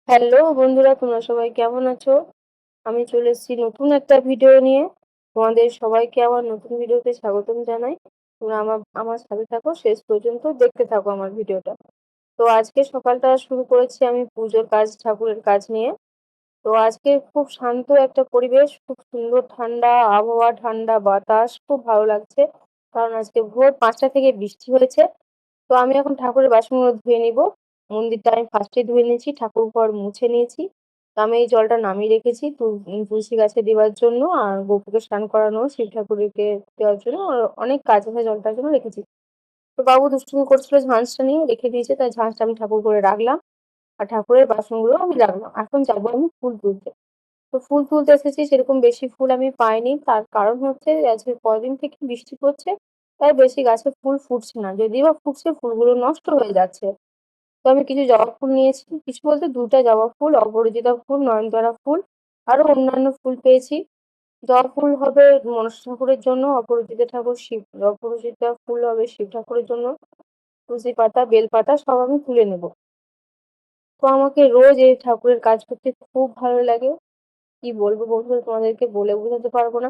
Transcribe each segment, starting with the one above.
Hello বন্ধুরা, তোমরা সবাই কেমন আছো? আমি চলে এসেছি নতুন একটা ভিডিও নিয়ে। তোমাদের সবাইকে আমার নতুন ভিডিওতে স্বাগতম জানাই। তোমরা আমার আমার সাথে থাকো, শেষ পর্যন্ত দেখতে থাকো আমার ভিডিওটা। তো আজকে সকালটা শুরু করেছি আমি পুজোর কাজ, ঠাকুরের কাজ নিয়ে। তো আজকে খুব শান্ত একটা পরিবেশ, খুব সুন্দর ঠান্ডা আবহাওয়া, ঠান্ডা বাতাস, খুব ভালো লাগছে। কারণ আজকে ভোর ৫টা থেকে বৃষ্টি হয়েছে। তো আমি এখন ঠাকুরের বাসনগুলো ধুয়ে নিব। মন্দিরটা আমি ফার্স্টে ধুয়ে নিয়েছি, ঠাকুরঘর মুছে নিয়েছি। তো আমি এই জলটা নামিয়ে রেখেছি তুলসী গাছে দেওয়ার জন্য, আর গপুকে স্নান করানো, শিব ঠাকুরকে দেওয়ার জন্য, আর অনেক কাজ আছে জলটার জন্য রেখেছি। তো বাবু দুষ্টুমি করছিল, ঝাঁঝটা নিয়ে রেখে দিয়েছে, তাই ঝাঁঝটা আমি ঠাকুর ঘরে রাখলাম। আর ঠাকুরের বাসনগুলো আমি রাখলাম। এখন যাবো আমি ফুল তুলতে। তো ফুল তুলতে এসেছি, সেরকম বেশি ফুল আমি পাইনি। তার কারণ হচ্ছে আজকে কদিন থেকে বৃষ্টি পড়ছে, তাই বেশি গাছে ফুল ফুটছে না। যদিও বা ফুটছে, ফুলগুলো নষ্ট হয়ে যাচ্ছে। তো আমি কিছু জবা ফুল নিয়েছি, কিছু বলতে ২টা জবা ফুল, অপরাজিতা ফুল, নয়নতারা ফুল, আরো অন্যান্য ফুল পেয়েছি। জবা ফুল হবে মনসা ঠাকুরের জন্য, অপরাজিতা ফুল হবে শিব ঠাকুরের জন্য। তুলসী পাতা, বেলপাতা সব আমি তুলে নেব। তো আমাকে রোজ এই ঠাকুরের কাজ করতে খুব ভালো লাগে। কি বলবো বন্ধুরা, তোমাদেরকে বলে বোঝাতে পারবো না।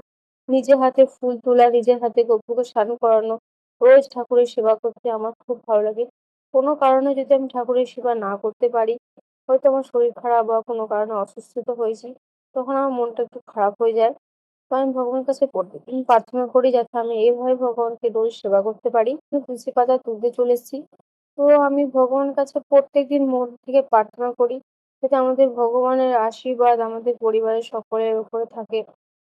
নিজে হাতে ফুল তোলা, নিজের হাতে গপুকে স্নান করানো, রোজ ঠাকুরের সেবা করতে আমার খুব ভালো লাগে। কোনো কারণে যদি আমি ঠাকুরের সেবা না করতে পারি, হয়তো আমার শরীর খারাপ বা কোনো কারণে অসুস্থতা হয়েছি, তখন আমার মনটা একটু খারাপ হয়ে যায়। তো আমি ভগবানের কাছে প্রত্যেকদিন প্রার্থনা করি যাতে আমি এইভাবে ভগবানকে রোজ সেবা করতে পারি। তুলসী পাতা তুলতে চলে এসেছি। তো আমি ভগবানের কাছে প্রত্যেকদিন মন থেকে প্রার্থনা করি যাতে আমাদের ভগবানের আশীর্বাদ আমাদের পরিবারের সকলের উপরে থাকে।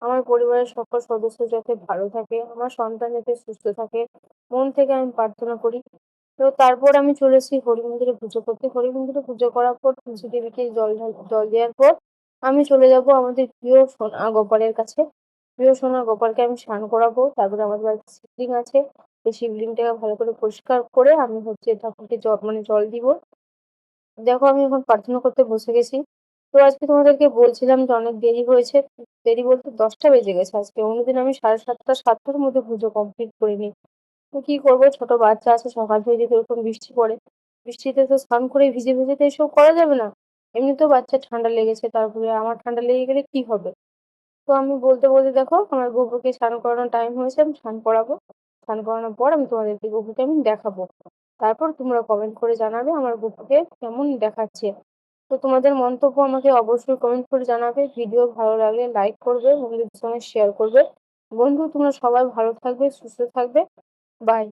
আমার পরিবারের সকল সদস্য যাতে ভালো থাকে, আমার সন্তান যাতে সুস্থ থাকে। মন থেকে আমি প্রার্থনা করি। তো তারপর আমি চলে এসেছি হরি মন্দিরে পুজো করতে। হরি মন্দিরে পুজো করার পর তুলসী দেবীকে জল দেওয়ার পর আমি চলে যাব আমাদের প্রিয় সোনা গোপালের কাছে। প্রিয় সোনা গোপালকে আমি স্নান করাবো। তারপরে আমাদের বাড়িতে শিবলিঙ্গ আছে। সেই শিবলিঙ্গটাকে ভালো করে পরিষ্কার করে আমি হচ্ছে ঠাকুরকে জল দিব। দেখো আমি এখন প্রার্থনা করতে বসে গেছি। তো আজকে তোমাদেরকে বলছিলাম যে অনেক দেরি হয়েছে। দেরি বলতে ১০টা বেজে গেছে আজকে। অন্যদিন আমি ৭:৩০ ৭টার মধ্যে পুজো কমপ্লিট করে নিই। তো কি করবো, ছোট বাচ্চা আছে, সকাল থেকে যদি ওরকম বৃষ্টি পড়ে, বৃষ্টিতে তো স্নান করে ভিজে ভিজে তো এসব করা যাবে না। এমনিতেও বাচ্চার ঠান্ডা লেগেছে, তারপরে আমার ঠান্ডা লেগে গেলে কি হবে। তো আমি বলতে বলতে দেখো আমার গপুকে স্নান করানোর টাইম হয়েছে, আমি স্নান করাবো। স্নান করানোর পর আমি তোমাদেরকে গপুকে আমি দেখাবো। তারপর তোমরা কমেন্ট করে জানাবে আমার গপুকে কেমন দেখাচ্ছে। তো তোমাদের মন্তব্য আমাকে অবশ্যই কমেন্ট করে জানাবে। ভিডিও ভালো লাগলে লাইক করবে, বন্ধুদের সঙ্গে শেয়ার করবে। বন্ধু তোমরা সবাই ভালো থাকবে, সুস্থ থাকবে। বাই।